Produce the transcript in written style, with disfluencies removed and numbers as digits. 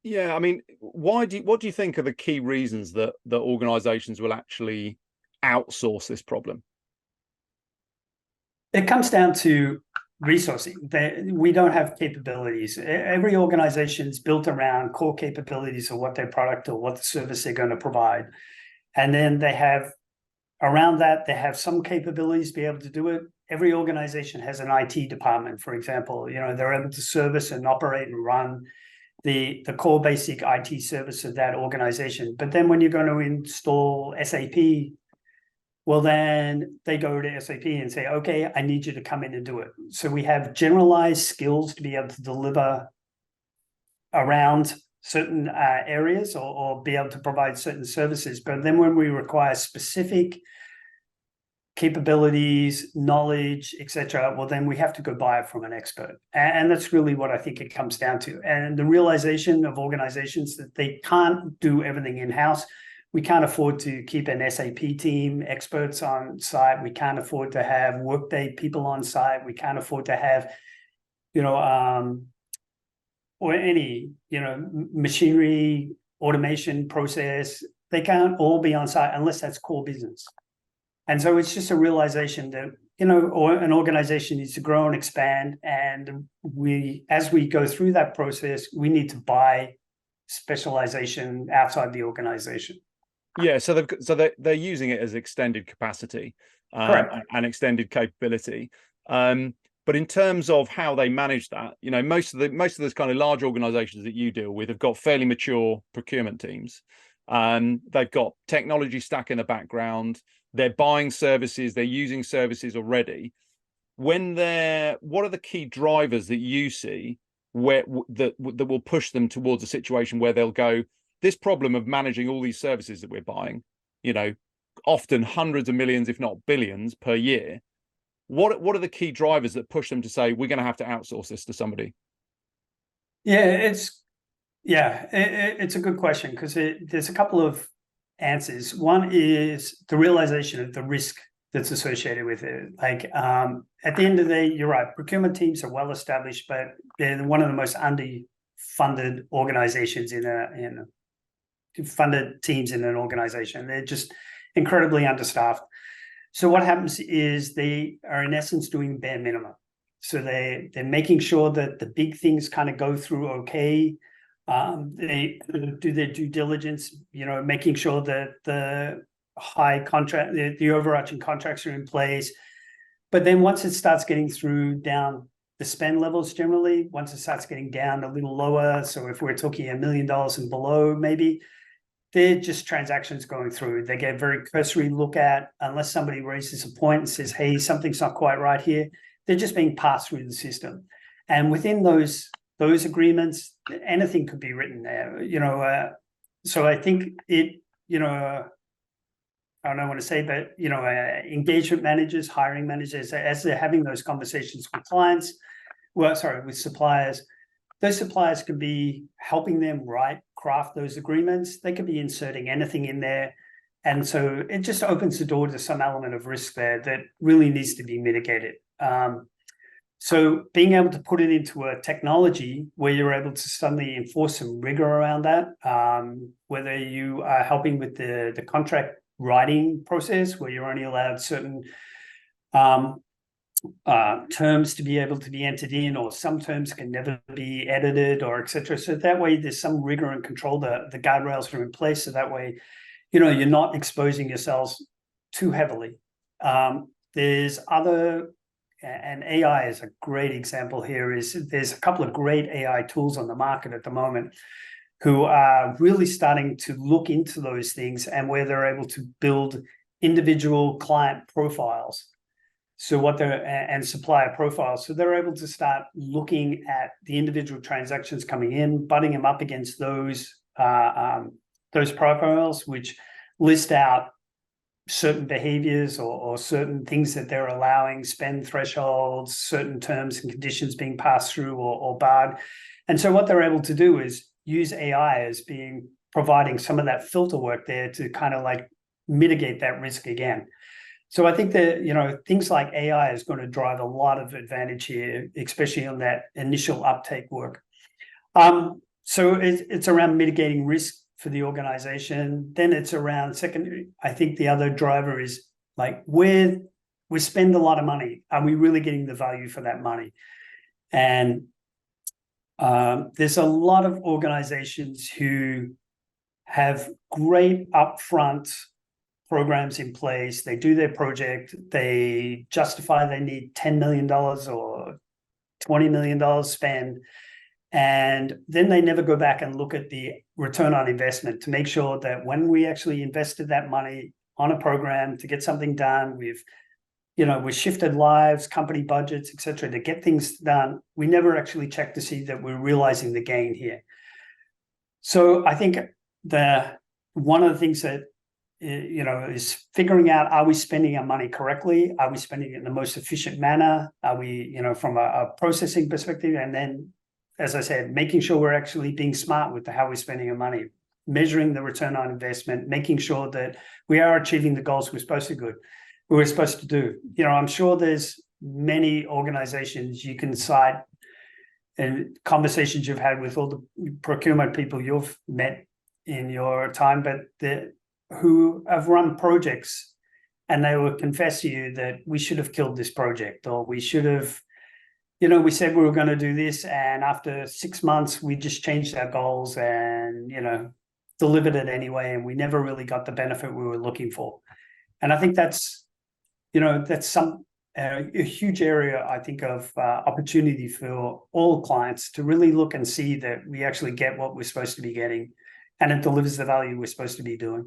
Yeah, I mean, what do you think are the key reasons that organizations will actually outsource this problem? It comes down to resourcing. We don't have capabilities. Every organization is built around core capabilities of what their product or what the service they're going to provide. And then they have around that, they have some capabilities to be able to do it. Every organization has an IT department, for example. They're able to service and operate and run the core basic IT service of that organization. But then when you're going to install SAP, well, then they go to SAP and say, okay, I need you to come in and do it. So we have generalized skills to be able to deliver around certain areas or be able to provide certain services. But then when we require specific capabilities, knowledge, etc., well, then we have to go buy it from an expert. And that's really what I think it comes down to. And the realization of organizations that they can't do everything in-house. We can't afford to keep an SAP team, experts on site. We can't afford to have Workday people on site. We can't afford to have, or any, machinery, automation process. They can't all be on site unless that's core business. And so it's just a realization that, or an organization needs to grow and expand. And as we go through that process, we need to buy specialization outside the organization. Yeah, so they're using it as extended capacity Correct. and extended capability. But in terms of how they manage that, most of those kind of large organizations that you deal with have got fairly mature procurement teams. They've got technology stack in the background. They're buying services. They're using services already. What are the key drivers that you see that will push them towards a situation where they'll go, this problem of managing all these services that we're buying, often hundreds of millions, if not billions per year. What are the key drivers that push them to say, we're going to have to outsource this to somebody? It's a good question because there's a couple of answers. One is the realization of the risk that's associated with it. Like at the end of the day, you're right. Procurement teams are well established, but they're one of the most underfunded organizations funded teams in an organization. They're just incredibly understaffed. So what happens is they are in essence doing bare minimum. So they're making sure that the big things kind of go through okay. They do their due diligence, making sure that the the overarching contracts are in place. But then once it starts getting through down the spend levels generally, once it starts getting down a little lower, so if we're talking $1 million and below, maybe, they're just transactions going through. They get a very cursory look at, unless somebody raises a point and says, hey, something's not quite right here, they're just being passed through the system. And within those agreements, anything could be written there. So I think it, I don't want to say, but, engagement managers, hiring managers, as they're having those conversations with with suppliers, those suppliers could be helping them craft those agreements. They could be inserting anything in there. And so it just opens the door to some element of risk there that really needs to be mitigated. So being able to put it into a technology where you're able to suddenly enforce some rigor around that, whether you are helping with the contract writing process where you're only allowed certain terms to be able to be entered in, or some terms can never be edited, or etc. So that way there's some rigor and control. The guardrails are in place, so that way, you're not exposing yourselves too heavily. There's other, and AI is a great example here, there's a couple of great AI tools on the market at the moment who are really starting to look into those things, and where they're able to build individual client profiles. So and supplier profiles. So they're able to start looking at the individual transactions coming in, butting them up against those profiles, which list out certain behaviors or certain things that they're allowing, spend thresholds, certain terms and conditions being passed through or barred. And so what they're able to do is use AI as providing some of that filter work there to kind of like mitigate that risk again. So I think that, things like AI is going to drive a lot of advantage here, especially on that initial uptake work. So it's around mitigating risk for the organization. Then it's around secondary. I think the other driver is like we spend a lot of money. Are we really getting the value for that money? And there's a lot of organizations who have great upfront programs in place. They do their project. They justify they need $10 million or $20 million spend. And then they never go back and look at the return on investment to make sure that when we actually invested that money on a program to get something done, we've shifted lives, company budgets, etc., to get things done. We never actually check to see that we're realizing the gain here. So I think one of the things that is figuring out, are we spending our money correctly? Are we spending it in the most efficient manner? Are we, from a processing perspective? And then, as I said, making sure we're actually being smart with how we're spending our money, measuring the return on investment, making sure that we are achieving the goals we're supposed to do. I'm sure there's many organizations you can cite and conversations you've had with all the procurement people you've met in your time, but who have run projects and they will confess to you that we should have killed this project, or we should have, we said we were going to do this, and after 6 months, we just changed our goals and, delivered it anyway, and we never really got the benefit we were looking for. And I think that's a huge area, I think, of opportunity for all clients to really look and see that we actually get what we're supposed to be getting, and it delivers the value we're supposed to be doing.